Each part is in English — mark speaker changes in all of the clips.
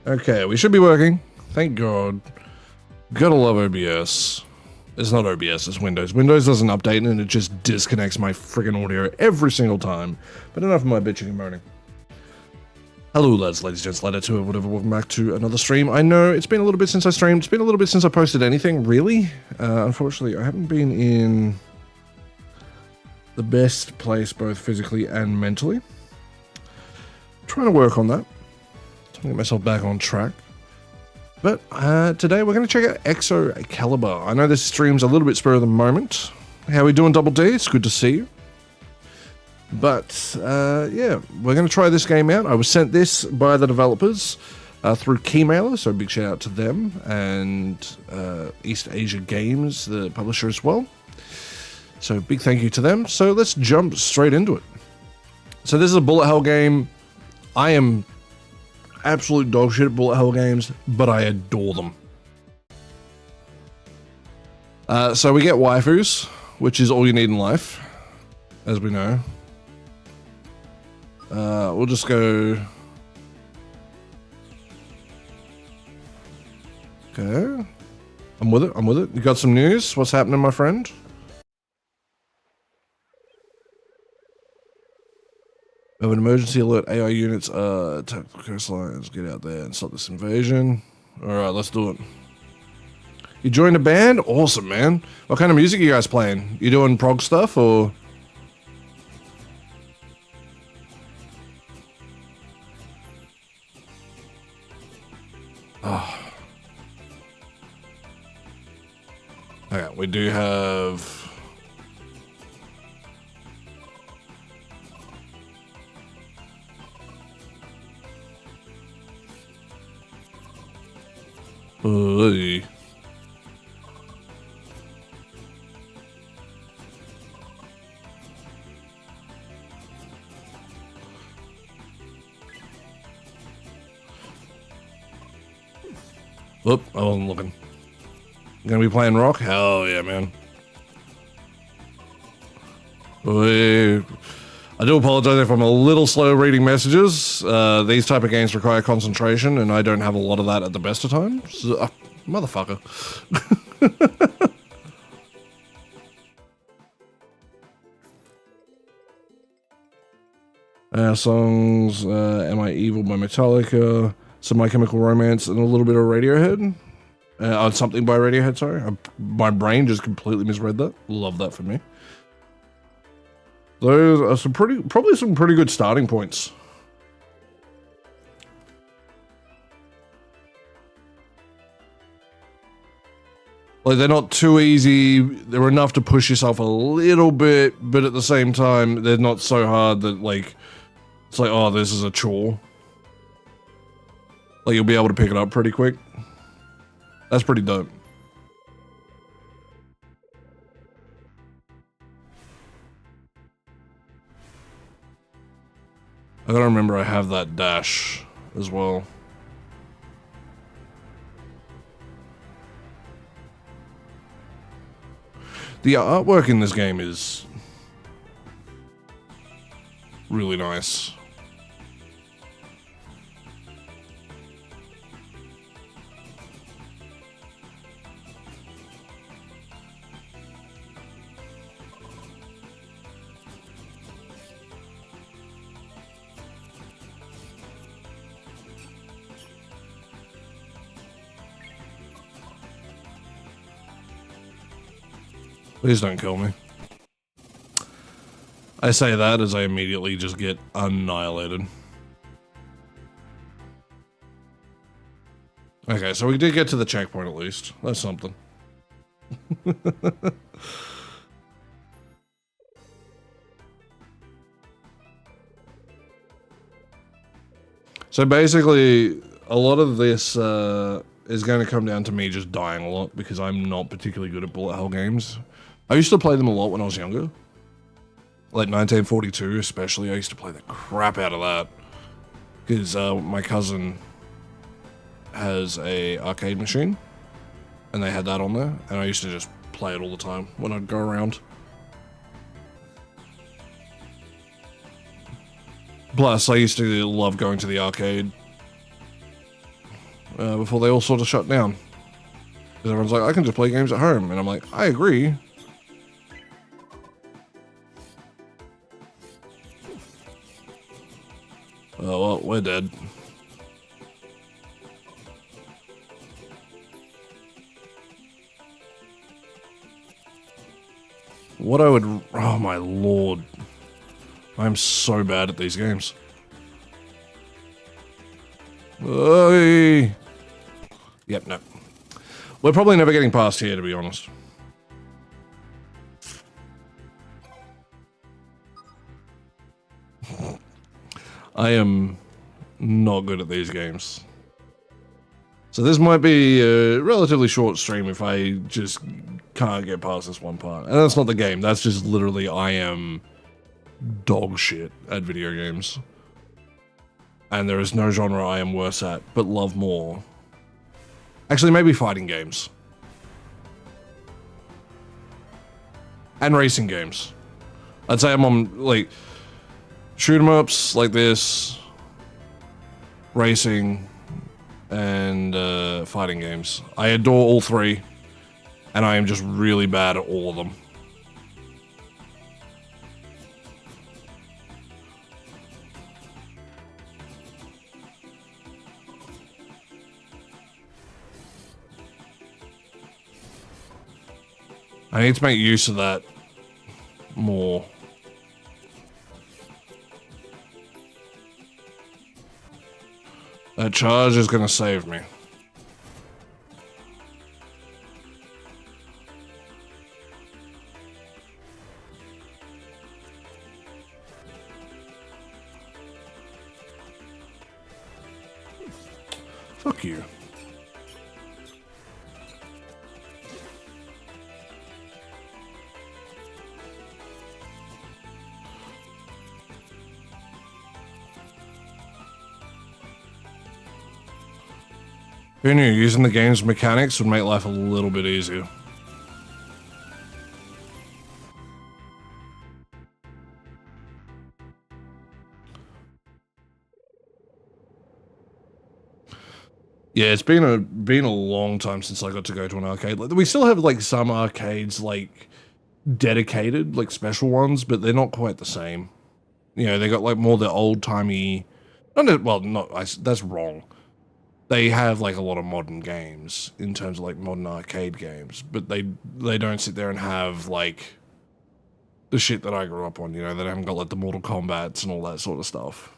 Speaker 1: Okay, we should be working. Thank God. Gotta love OBS. It's not OBS, it's Windows. Windows doesn't update and it just disconnects my friggin' audio every single time. But enough of my bitching and moaning. Hello lads, ladies, gents, ladetts, whoever, whatever, welcome back to another stream. I know it's been a little bit since I streamed, it's been a little bit since I posted anything, really. Unfortunately, I haven't been in the best place, both physically and mentally. Trying to work on that. Trying to get myself back on track. But today we're going to check out Exo-Calibre. I know this stream's a little bit spur of the moment. How we doing, Double D? It's good to see you. But yeah, we're going to try this game out. I was sent this by the developers through Keymailer, so big shout out to them, and East Asia Games, the publisher as well. So big thank you to them. So let's jump straight into it. So this is a bullet hell game. I am absolute dog shit at bullet hell games, but I adore them. So we get waifus, which is all you need in life, as we know. We'll just go. Okay. I'm with it. I'm with it. You got some news? What's happening, my friend? We have an emergency alert. AI units, attack the coastlines. Get out there and stop this invasion. Alright, let's do it. You joined a band? Awesome, man. What kind of music are you guys playing? You doing prog stuff, or? Oh. Okay, we do have... Oy. Whoop, I wasn't looking. Gonna be playing rock? Hell yeah, man. Oy. I do apologize if I'm a little slow reading messages. These type of games require concentration, and I don't have a lot of that at the best of times. Motherfucker. Songs, Am I Evil by Metallica, some My Chemical Romance, and a little bit of Radiohead. Something by Radiohead, sorry. My brain just completely misread that. Love that for me. Those are probably some pretty good starting points. Like, they're not too easy. They're enough to push yourself a little bit, but at the same time, they're not so hard that, like, it's like, oh, this is a chore. Like, you'll be able to pick it up pretty quick. That's pretty dope. I gotta remember I have that dash as well. The artwork in this game is really nice. Please don't kill me. I say that as I immediately just get annihilated. Okay, so we did get to the checkpoint at least. That's something. So basically, a lot of this is going to come down to me just dying a lot because I'm not particularly good at bullet hell games. I used to play them a lot when I was younger. Like 1942 especially, I used to play the crap out of that. Because my cousin has a arcade machine, and they had that on there, and I used to just play it all the time when I'd go around. Plus, I used to love going to the arcade. before they all sort of shut down. Because everyone's like, I can just play games at home. And I'm like, I agree. Oh, well, we're dead. What I would... Oh, my lord. I'm so bad at these games. Oy. Yep, no. We're probably never getting past here, to be honest. I am not good at these games. So this might be a relatively short stream if I just can't get past this one part. And that's not the game, that's just literally I am dog shit at video games. And there is no genre I am worse at, but love more. Actually, maybe fighting games. And racing games. I'd say I'm on, like, shoot 'em ups like this, racing, and fighting games. I adore all three, and I am just really bad at all of them. I need to make use of that more. That charge is gonna save me. Fuck you. Who knew using the game's mechanics would make life a little bit easier? Yeah, it's been a long time since I got to go to an arcade. Like, we still have like some arcades like dedicated, like special ones, but they're not quite the same. You know, they got like more the old timey. That's wrong. They have like a lot of modern games in terms of like modern arcade games, but they don't sit there and have like the shit that I grew up on. You know, they haven't got like the Mortal Kombats and all that sort of stuff.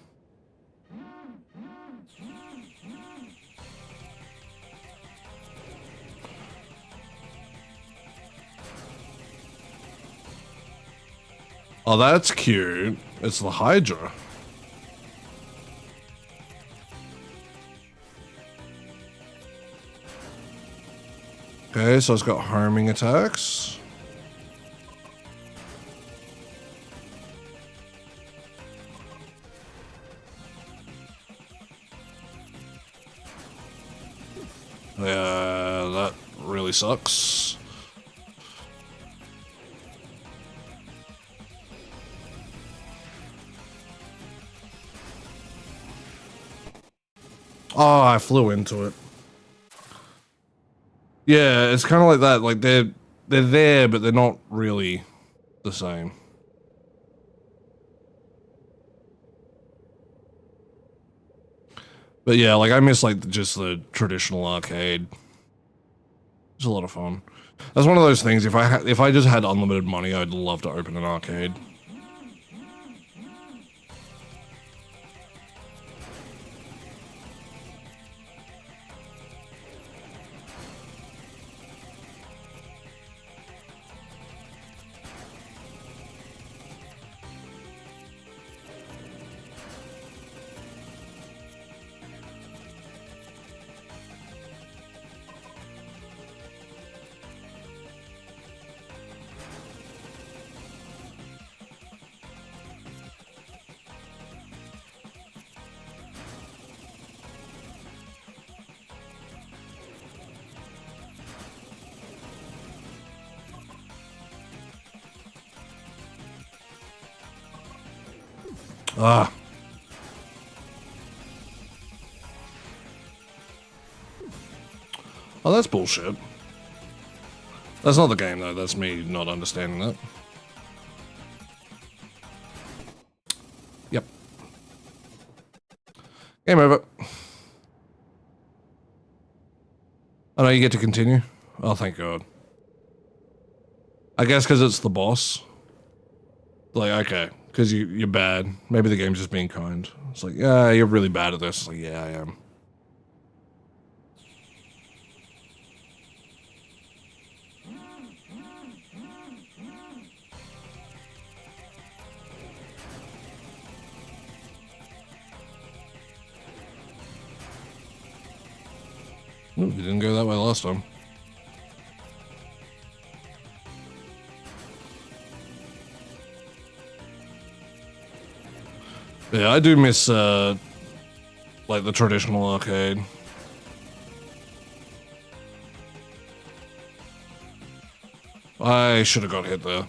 Speaker 1: Oh, that's cute. It's the Hydra. Okay, so it's got harming attacks. Yeah, that really sucks. Oh, I flew into it. Yeah, it's kind of like that. Like they're there, but they're not really the same. But yeah, like I miss like just the traditional arcade. It's a lot of fun. That's one of those things. If I just had unlimited money, I'd love to open an arcade. Ah. Oh, that's bullshit. That's not the game, though. That's me not understanding that. Yep. Game over. Oh, no, you get to continue? Oh, thank God. I guess because it's the boss. Like, okay. Because you're bad. Maybe the game's just being kind. It's like, yeah, you're really bad at this. It's like, yeah, I am. Ooh, you didn't go that way last time. Yeah, I do miss, like, the traditional arcade. I should have got hit there.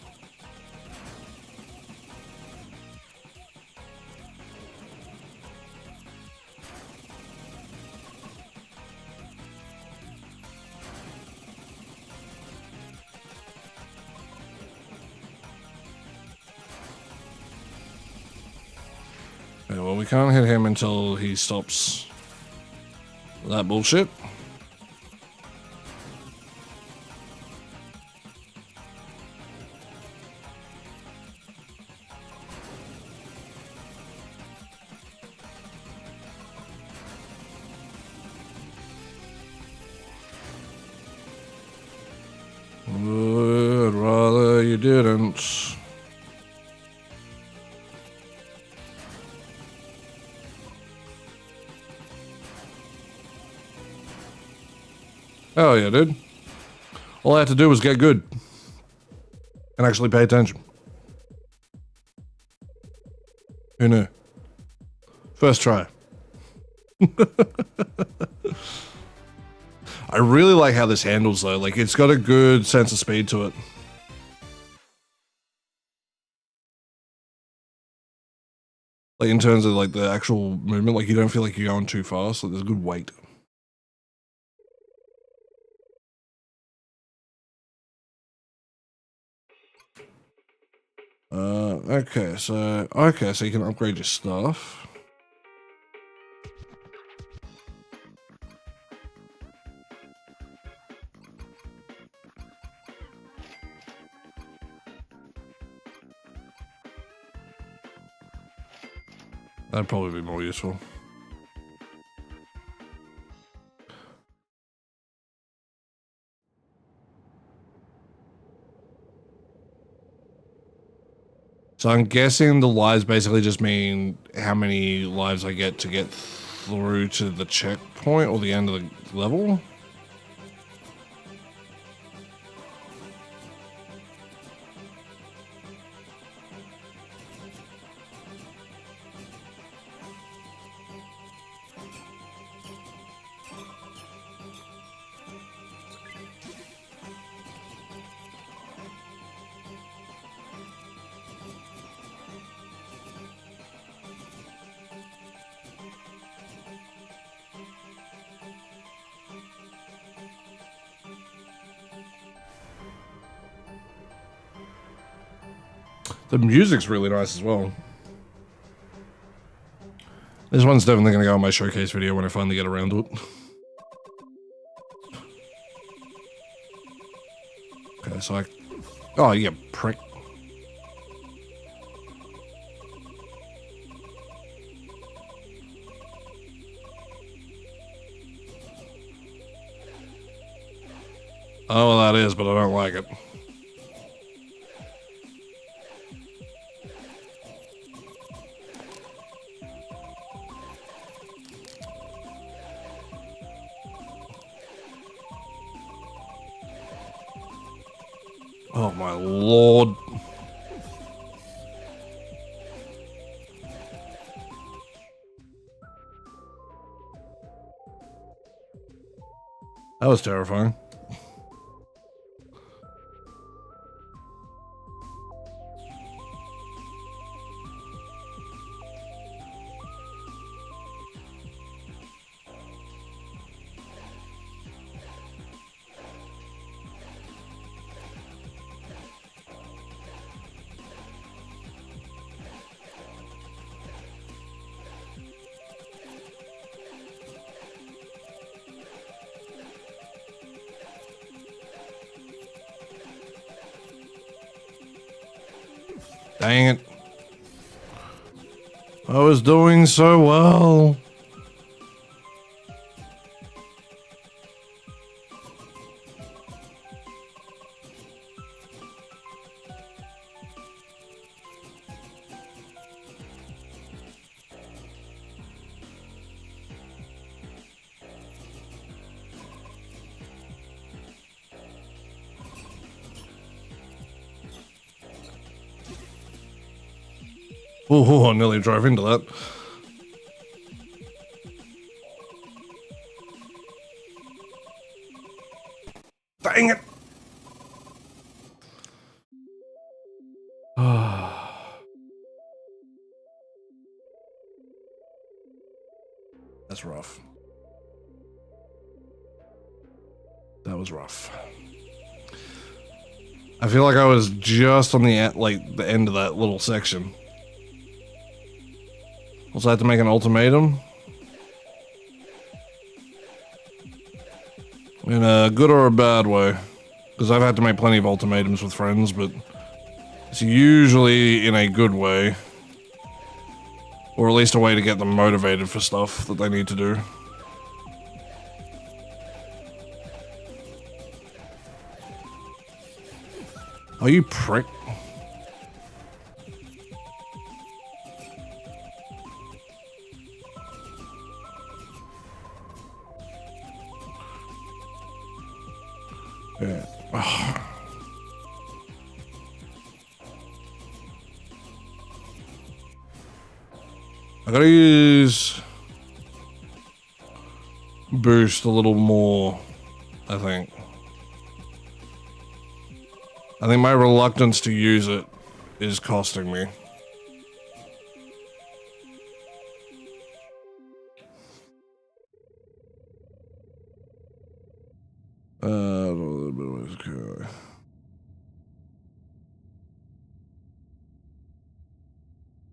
Speaker 1: Okay, well, we can't hit him until he stops that bullshit. Would rather you didn't. Oh yeah, dude. All I had to do was get good. And actually pay attention. Who knew? First try. I really like how this handles though. Like, it's got a good sense of speed to it. Like, in terms of like the actual movement, like you don't feel like you're going too fast. Like, there's a good weight. Okay, so you can upgrade your stuff. That'd probably be more useful. So I'm guessing the lives basically just mean how many lives I get through to the checkpoint or the end of the level. The music's really nice as well. This one's definitely going to go on my showcase video when I finally get around to it. Okay, so oh, yeah, prick. Oh, well, that is, but I don't like it. Oh my lord. That was terrifying. Dang it. I was doing so well. Oh, I nearly drove into that. Dang it! That's rough. That was rough. I feel like I was just on the end of that little section. Also, I had to make an ultimatum. In a good or a bad way. Because I've had to make plenty of ultimatums with friends, but it's usually in a good way. Or at least a way to get them motivated for stuff that they need to do. Oh, you prick. Yeah. Oh. I gotta use boost a little more, I think. I think my reluctance to use it is costing me.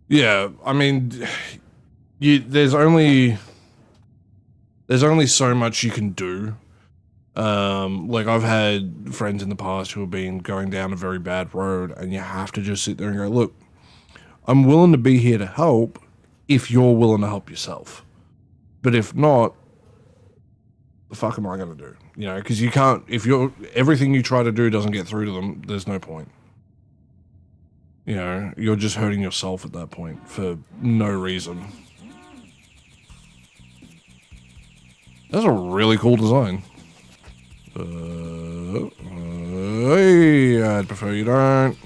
Speaker 1: Yeah, I mean, there's only so much you can do. Like I've had friends in the past who have been going down a very bad road, and you have to just sit there and go, look, I'm willing to be here to help if you're willing to help yourself. But if not, the fuck am I going to do? You know, because you can't, if everything you try to do doesn't get through to them, there's no point. You know, you're just hurting yourself at that point for no reason. That's a really cool design. Hey, I'd prefer you don't.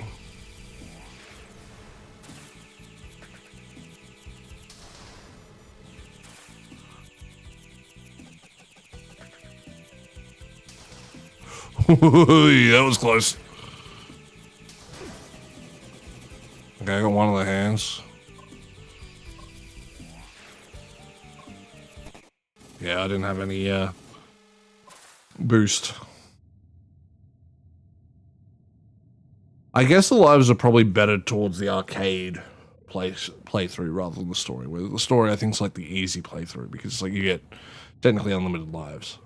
Speaker 1: That was close. Okay, I got one of the hands. Yeah, I didn't have any boost. I guess the lives are probably better towards the arcade playthrough rather than the story. Where the story, I think, is like the easy playthrough because it's like you get technically unlimited lives.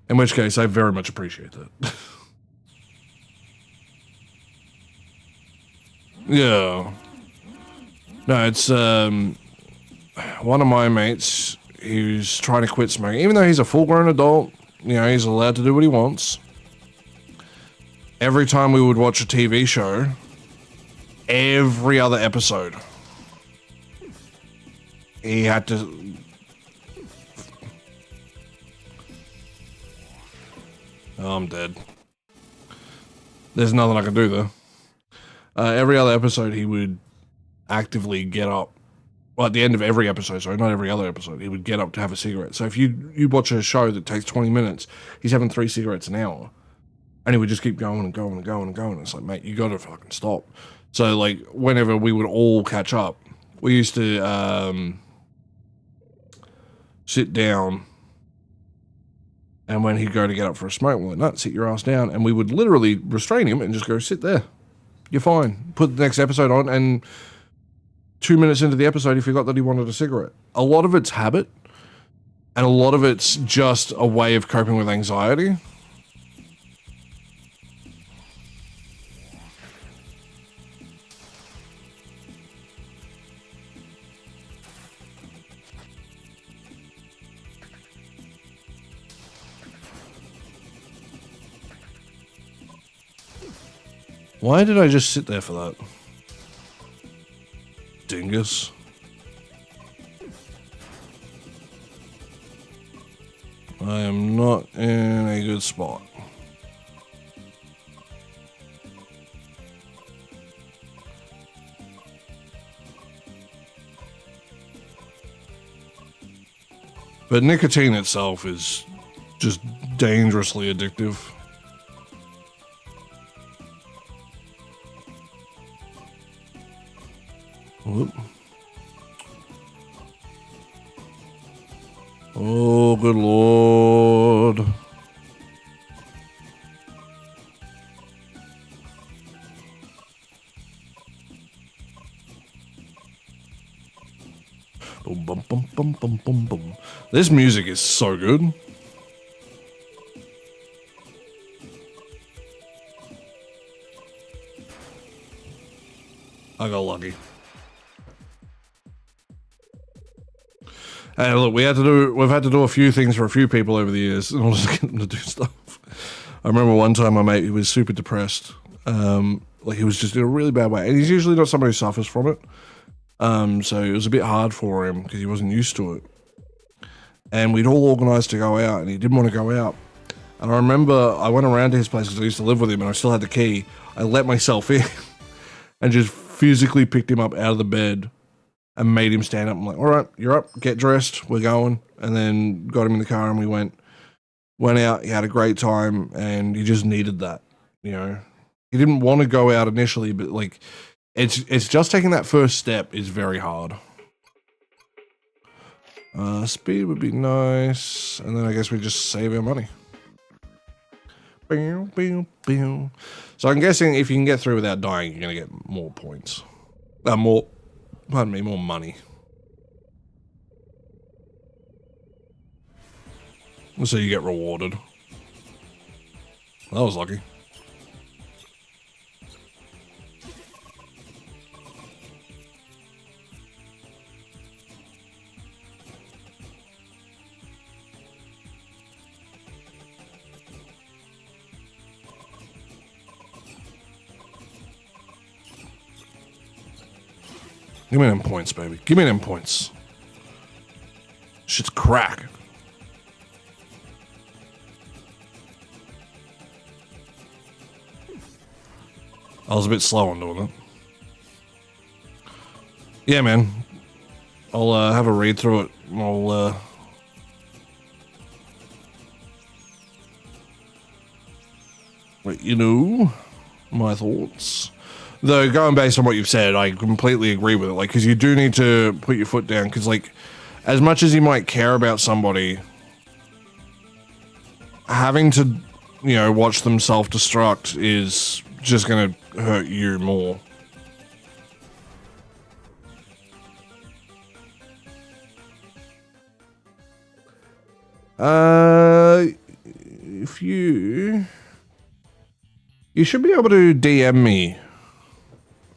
Speaker 1: In which case, I very much appreciate that. Yeah. No, it's one of my mates who's trying to quit smoking, even though he's a full-grown adult. You know, he's allowed to do what he wants. Every time we would watch a TV show, every other episode, he had to. Oh, I'm dead. There's nothing I can do there. Every other episode, he would actively get up. Well, at the end of every episode, sorry, not every other episode, he would get up to have a cigarette. So if you watch a show that takes 20 minutes, he's having 3 cigarettes an hour. And he would just keep going and going and going and going. It's like, mate, you gotta fucking stop. So, like, whenever we would all catch up, we used to sit down. And when he'd go to get up for a smoke, we're like, no, sit your ass down. And we would literally restrain him and just go, sit there. You're fine. Put the next episode on, and 2 minutes into the episode, he forgot that he wanted a cigarette. A lot of it's habit, and a lot of it's just a way of coping with anxiety. Why did I just sit there for that? Dingus. I am not in a good spot. But nicotine itself is just dangerously addictive. Whoop. Oh, good lord. Boom, bum, bum, bum, bum, bum, bum. This music is so good. I got lucky. Hey, look, we've had to do a few things for a few people over the years in order to get them to do stuff. I remember one time my mate, he was super depressed. Like he was just in a really bad way. And he's usually not somebody who suffers from it. So it was a bit hard for him because he wasn't used to it. And we'd all organised to go out and he didn't want to go out. And I remember I went around to his place because I used to live with him and I still had the key. I let myself in and just physically picked him up out of the bed and made him stand up. I'm like, all right, you're up, get dressed, we're going. And then got him in the car and we went out. He had a great time and he just needed that, you know. He didn't want to go out initially, but like, it's just taking that first step is very hard. Speed would be nice, and then I guess we just save our money. So I'm guessing if you can get through without dying, you're gonna get more points. More money. So you get rewarded. That was lucky. Give me them points, baby. Give me them points. Shit's crack. I was a bit slow on doing that. Yeah, man. I'll have a read through it. I'll let you know my thoughts. Though, going based on what you've said, I completely agree with it. Like, because you do need to put your foot down. Because, like, as much as you might care about somebody, having to, you know, watch them self-destruct is just going to hurt you more. If you should be able to DM me.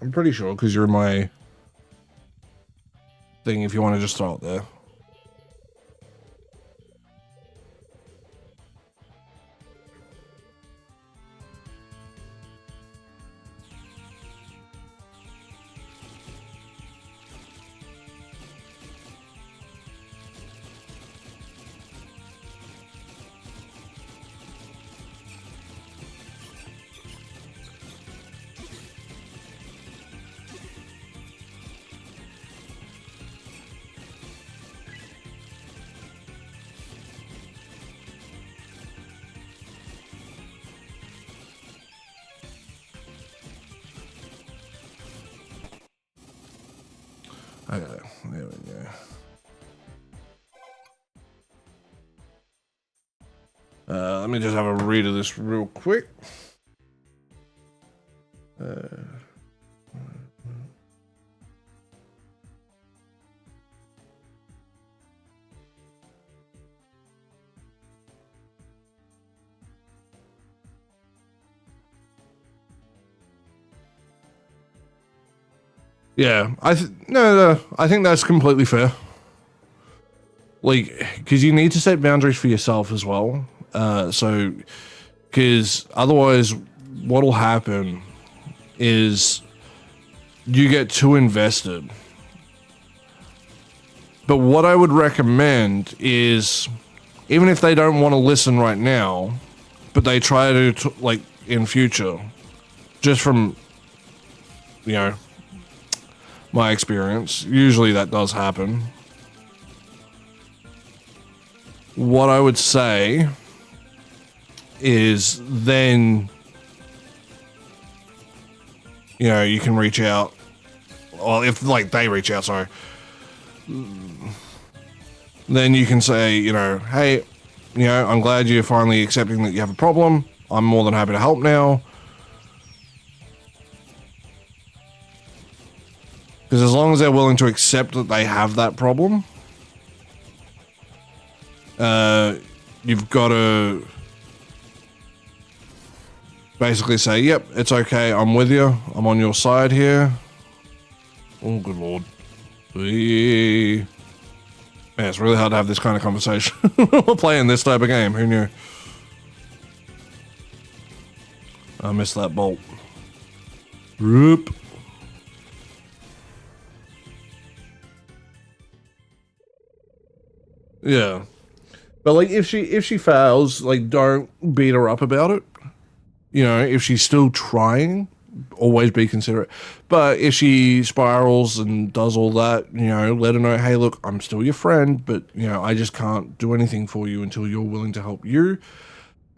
Speaker 1: I'm pretty sure, because you're in my thing, if you want to just throw it there. Okay, there we go. Let me just have a read of this real quick. Yeah, I think that's completely fair. Like, because you need to set boundaries for yourself as well. So, because otherwise, what'll happen is you get too invested. But what I would recommend is, even if they don't want to listen right now, but they try to, like, in future, just from, you know, my experience, usually that does happen. What I would say is then, you know, you can reach out. Well, if, like, they reach out, sorry. Then you can say, you know, hey, you know, I'm glad you're finally accepting that you have a problem. I'm more than happy to help now. Because as long as they're willing to accept that they have that problem, you've got to basically say, yep, it's okay, I'm with you, I'm on your side here. Oh, good lord. Yeah, it's really hard to have this kind of conversation. We're playing this type of game, who knew? I missed that bolt. Roop. Yeah. But like if she fails, like don't beat her up about it. You know, if she's still trying, always be considerate. But if she spirals and does all that, you know, let her know, hey, look, I'm still your friend, but, you know, I just can't do anything for you until you're willing to help you.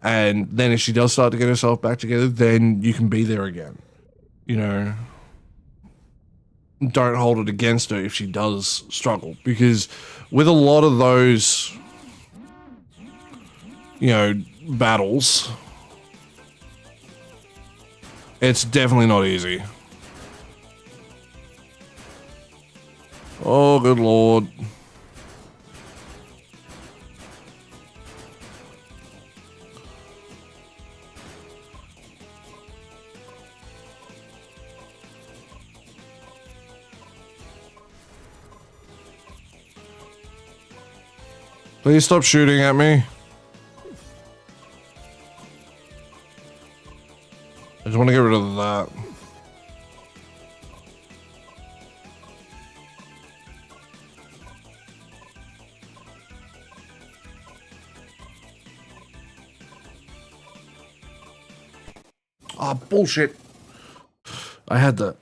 Speaker 1: And then if she does start to get herself back together, then you can be there again. You know, don't hold it against her if she does struggle. Because with a lot of those, you know, battles, it's definitely not easy. Oh, good lord. Please stop shooting at me. I just want to get rid of that. Ah, oh, bullshit. I had that.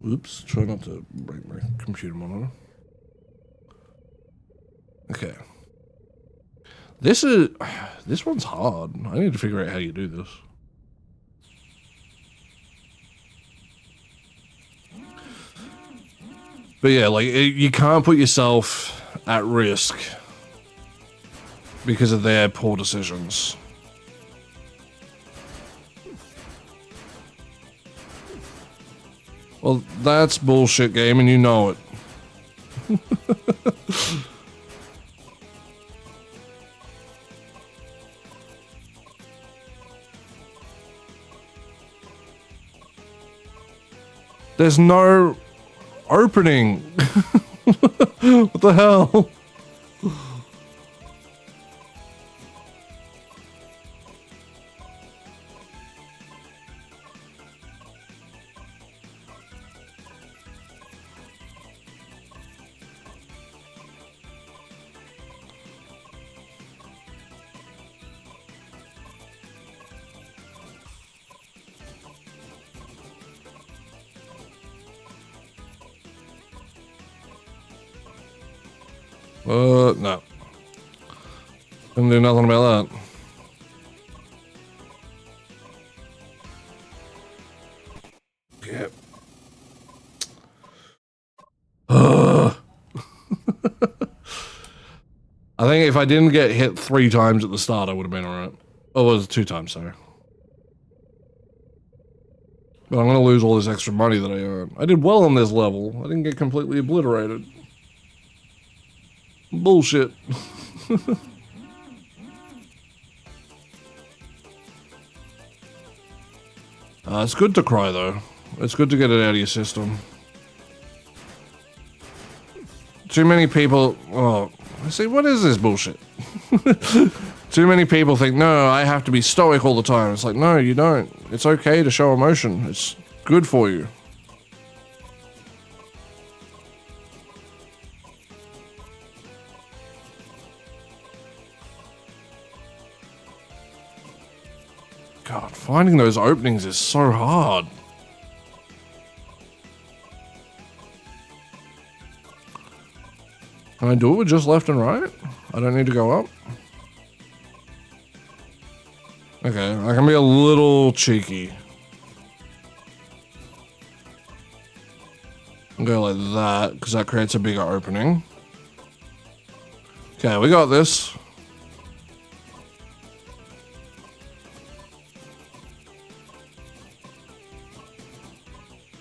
Speaker 1: Oops, try not to break my computer monitor. Okay. This one's hard. I need to figure out how you do this. But yeah, like, you can't put yourself at risk because of their poor decisions. Well, that's bullshit, game, and you know it. There's no opening. What the hell? No. Couldn't do nothing about that. Yep. I think if I didn't get hit 3 times at the start, I would have been alright. Oh, it was 2 times, sorry. But I'm going to lose all this extra money that I earned. I did well on this level. I didn't get completely obliterated. Bullshit. It's good to cry, though. It's good to get it out of your system. Too many people... Oh, see, what is this bullshit? Too many people think, no, I have to be stoic all the time. It's like, no, you don't. It's okay to show emotion. It's good for you. God, finding those openings is so hard. Can I do it with just left and right? I don't need to go up? Okay, I can be a little cheeky. Go like that, because that creates a bigger opening. Okay, we got this.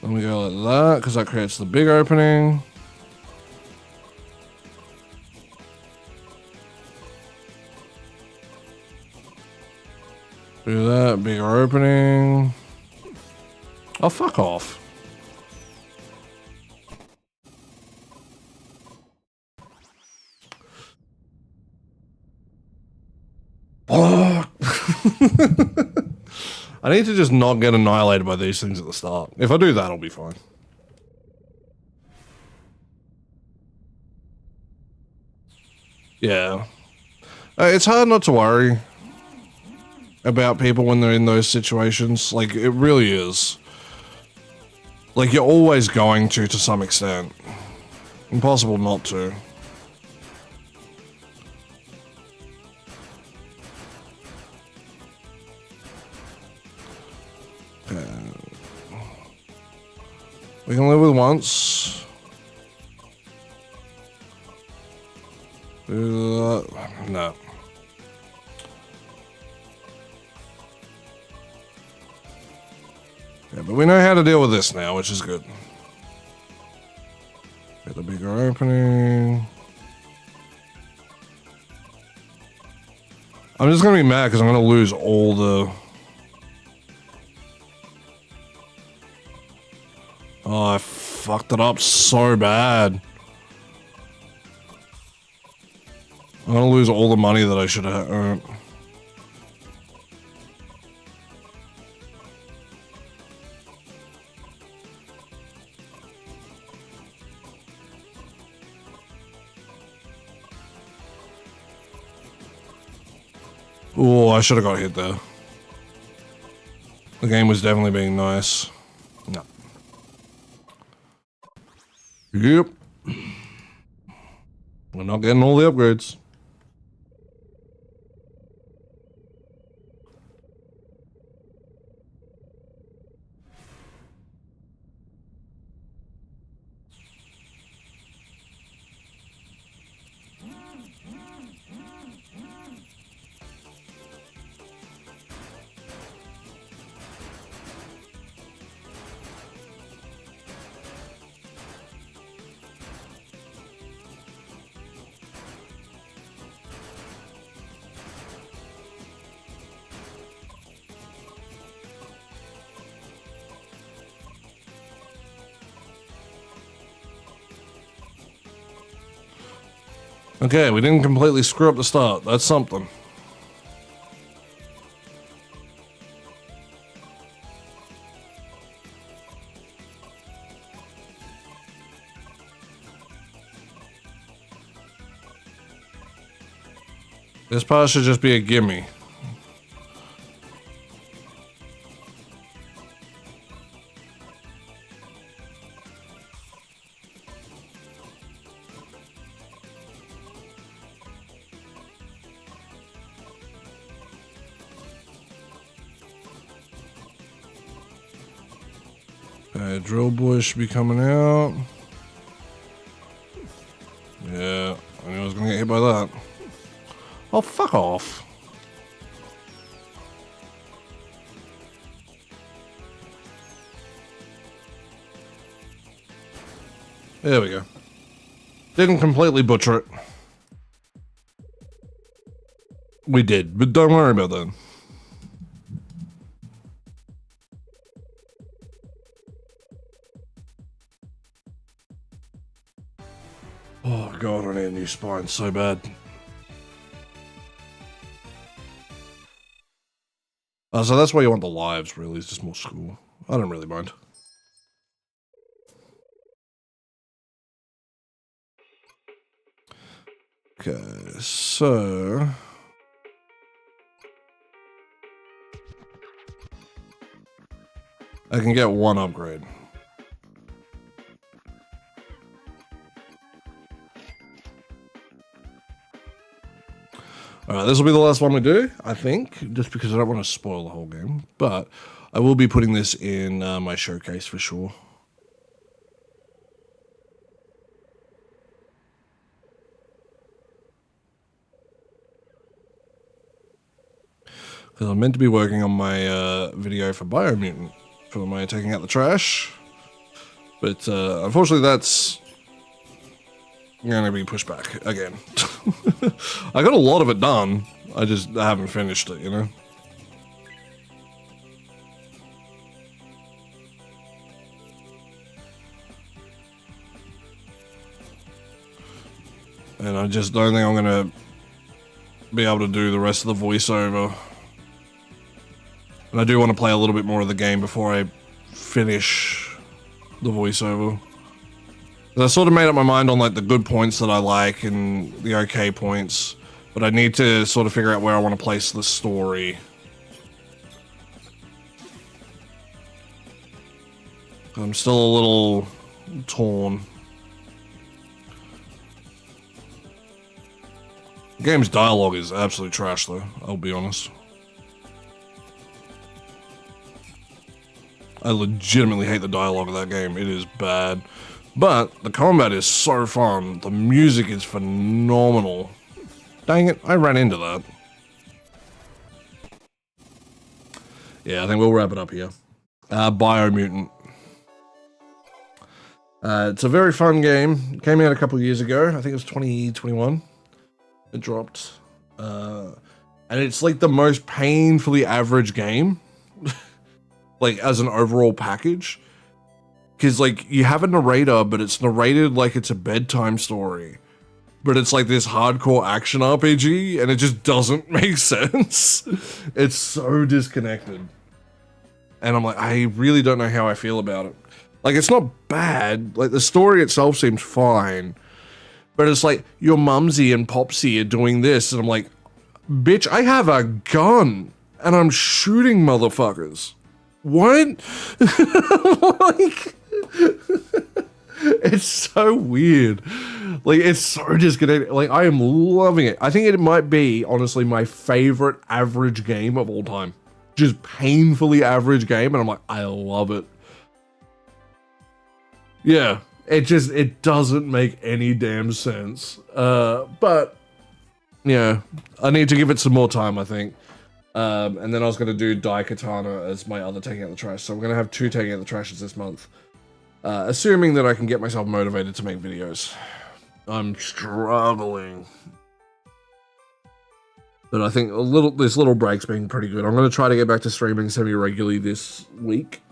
Speaker 1: Then we go like that, because that creates the big opening. Do that, bigger opening. Oh, fuck off. Oh. I need to just not get annihilated by these things at the start. If I do that, I'll be fine. Yeah. It's hard not to worry about people when they're in those situations. Like, it really is. Like, you're always going to some extent. Impossible not to. We can live with once. No. Yeah, but we know how to deal with this now, which is good. Get the bigger opening. I'm just gonna be mad because I'm gonna lose all the... Oh, I fucked it up so bad. I'm gonna lose all the money that I should have earned. Oh, I should have got hit there. The game was definitely being nice. No. Yep. We're not getting all the upgrades. Okay, we didn't completely screw up the start. That's something. This part should just be a gimme. Drill boy should be coming out. Yeah, I knew I was gonna get hit by that. Oh, fuck off. There we go. Didn't completely butcher it. We did, but don't worry about that. Oh god, I need a new spine so bad. So that's why you want the lives, really. It's just more school. I don't really mind. Okay, so... I can get one upgrade. Alright, this will be the last one we do, I think, just because I don't want to spoil the whole game. But I will be putting this in my showcase for sure. Because I'm meant to be working on my video for Biomutant, for my taking out the trash. But unfortunately that's going to be pushed back again. I got a lot of it done, I haven't finished it, you know? And I just don't think I'm going to be able to do the rest of the voiceover. And I do want to play a little bit more of the game before I finish the voiceover. I sort of made up my mind on like the good points that I like and the okay points, but I need to sort of figure out where I want to place the story. I'm still a little torn. The game's dialogue is absolute trash though, I'll be honest. I legitimately hate the dialogue of that game. It is bad. But the combat is so fun. The music is phenomenal. Dang it, I ran into that. Yeah, I think we'll wrap it up here. Biomutant. It's a very fun game. It came out a couple years ago. I think it was 2021. It dropped. And it's like the most painfully average game. Like, as an overall package. Because, like, you have a narrator, but it's narrated like it's a bedtime story. But it's like this hardcore action RPG, and it just doesn't make sense. It's so disconnected. And I'm like, I really don't know how I feel about it. Like, it's not bad. Like, the story itself seems fine. But it's like, your mumsy and popsy are doing this, and I'm like, bitch, I have a gun, and I'm shooting motherfuckers. What? Like, it's so weird. Like, it's so disconnected. Like, I am loving it. I think it might be, honestly, my favorite average game of all time. Just painfully average game, and I'm like, I love it. Yeah, it doesn't make any damn sense. But, yeah, I need to give it some more time, I think. And then I was going to do Daikatana as my other taking out the trash. So I'm going to have 2 taking out the trashes this month. Assuming that I can get myself motivated to make videos. I'm struggling. But I think this little break's been pretty good. I'm going to try to get back to streaming semi-regularly this week.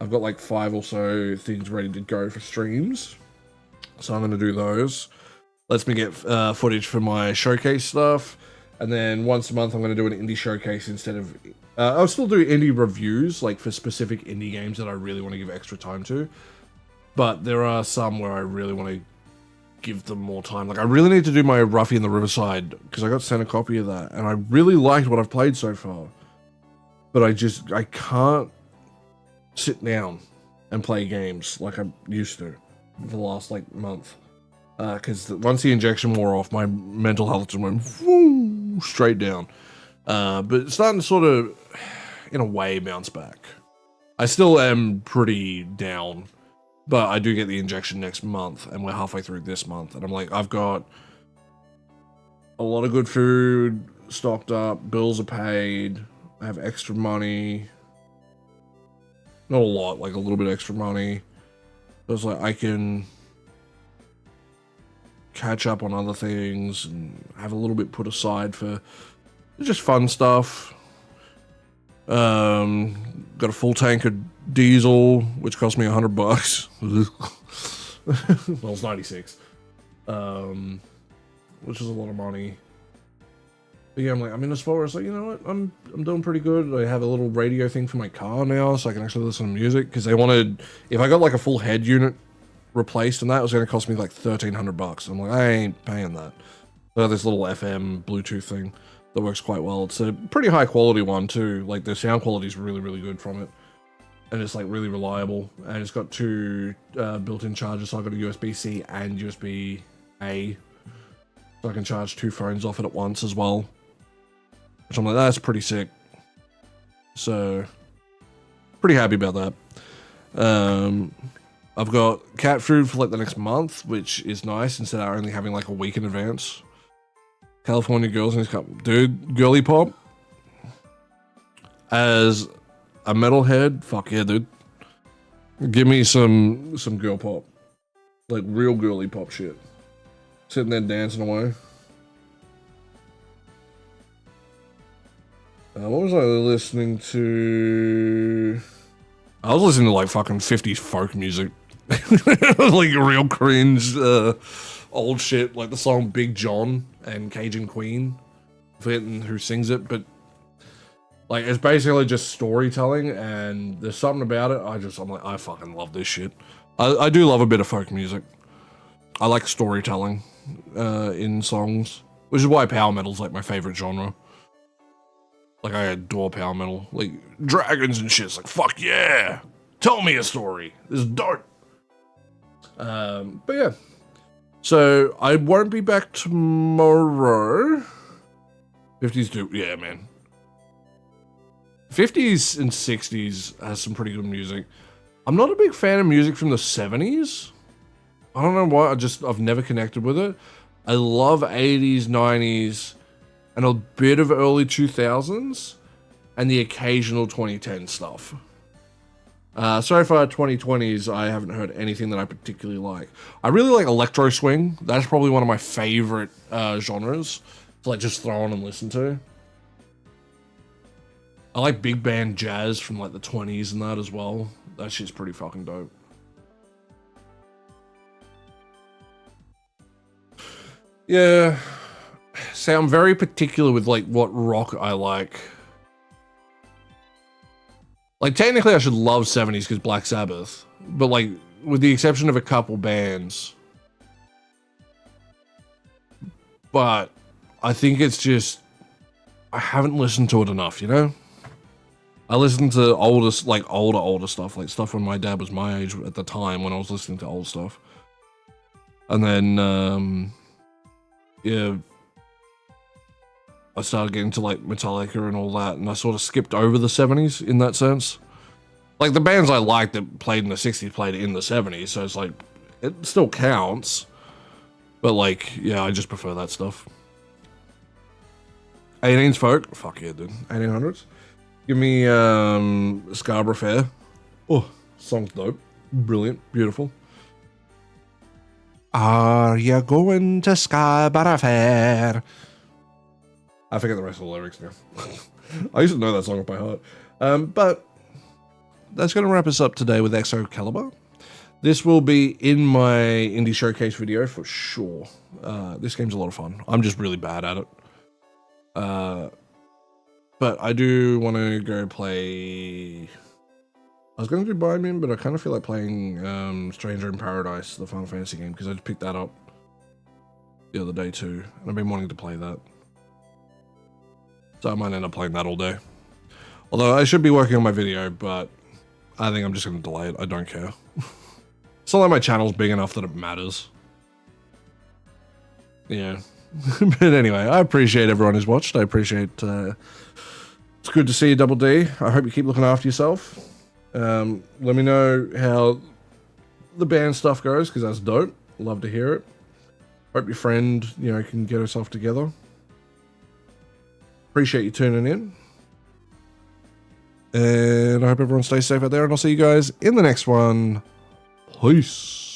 Speaker 1: I've got like 5 or so things ready to go for streams. So I'm going to do those. Lets me get footage for my showcase stuff. And then once a month, I'm going to do an indie showcase instead of... I'll still do indie reviews, like for specific indie games that I really want to give extra time to. But there are some where I really want to give them more time. Like, I really need to do my Ruffy in the Riverside, because I got sent a copy of that. And I really liked what I've played so far. But I can't sit down and play games like I used to for the last, like, month. Because once the injection wore off, my mental health just went whoo, straight down. But it's starting to sort of, in a way, bounce back. I still am pretty down, but I do get the injection next month, and we're halfway through this month. And I'm like, I've got a lot of good food stocked up, bills are paid, I have extra money. Not a lot, like a little bit extra money. So it's like I can catch up on other things and have a little bit put aside for just fun stuff. Got a full tank of diesel, which cost me $100. Well, it's 96. Which is a lot of money. But yeah, I'm in a spot where it's like, you know what, I'm doing pretty good. I have a little radio thing for my car now, so I can actually listen to music, because they wanted, if I got like a full head unit replaced and that, it was going to cost me like $1,300. I'm like, I ain't paying that. So I have this little FM Bluetooth thing that works quite well. It's a pretty high quality one too. Like the sound quality is really, really good from it. And it's like really reliable. And it's got two built-in chargers. So I've got a USB-C and USB-A. So I can charge two phones off it at once as well. Which I'm like, that's pretty sick. So, pretty happy about that. I've got cat food for like the next month, which is nice instead of only having like a week in advance. California girls in his cup. Dude, girly pop. As a metalhead, fuck yeah, dude. Give me some girl pop. Like real girly pop shit. Sitting there dancing away. What was I listening to? I was listening to like fucking 50s folk music. Like real cringe, old shit, like the song Big John and Cajun Queen. Forgetting who sings it, but like it's basically just storytelling, and there's something about it. I'm like, I fucking love this shit. I do love a bit of folk music. I like storytelling in songs, which is why power metal's like my favorite genre. Like I adore power metal, like dragons and shit. It's like, fuck yeah, tell me a story. This is dope. But yeah, so I won't be back tomorrow. 50s do, yeah, man. 50s and 60s has some pretty good music. I'm not a big fan of music from the 70s. I don't know why, I've never connected with it. I love 80s, 90s, and a bit of early 2000s, and the occasional 2010 stuff. So far, 2020s, I haven't heard anything that I particularly like. I really like electro swing. That's probably one of my favorite genres to like just throw on and listen to. I like big band jazz from like the 20s and that as well. That shit's pretty fucking dope. Yeah. See, I'm very particular with like what rock I like. Like technically I should love 70s because Black Sabbath, but like with the exception of a couple bands. But I think it's just, I haven't listened to it enough, you know? I listened to older stuff, like stuff when my dad was my age at the time when I was listening to old stuff. And then, yeah, I started getting to like Metallica and all that, and I sort of skipped over the 70s in that sense. Like the bands I liked that played in the 60s played in the 70s, so it's like, it still counts. But like, yeah, I just prefer that stuff. 18s folk, fuck yeah, dude. 1800s. Give me Scarborough Fair. Oh, song's dope. Brilliant, beautiful. Are you going to Scarborough Fair? I forget the rest of the lyrics now. I used to know that song off by heart. But that's going to wrap us up today with Exo-Calibre. This will be in my indie showcase video for sure. This game's a lot of fun. I'm just really bad at it. But I do want to go play... I was going to do Binding, but I kind of feel like playing Stranger in Paradise, the Final Fantasy game, because I just picked that up the other day too, and I've been wanting to play that. So I might end up playing that all day. Although I should be working on my video, but I think I'm just going to delay it. I don't care. It's not like my channel's big enough that it matters. Yeah. But anyway, I appreciate everyone who's watched. I appreciate... it's good to see you, Double D. I hope you keep looking after yourself. Let me know how the band stuff goes, because that's dope. Love to hear it. Hope your friend, you know, can get herself together. Appreciate you tuning in. And I hope everyone stays safe out there, and I'll see you guys in the next one. Peace.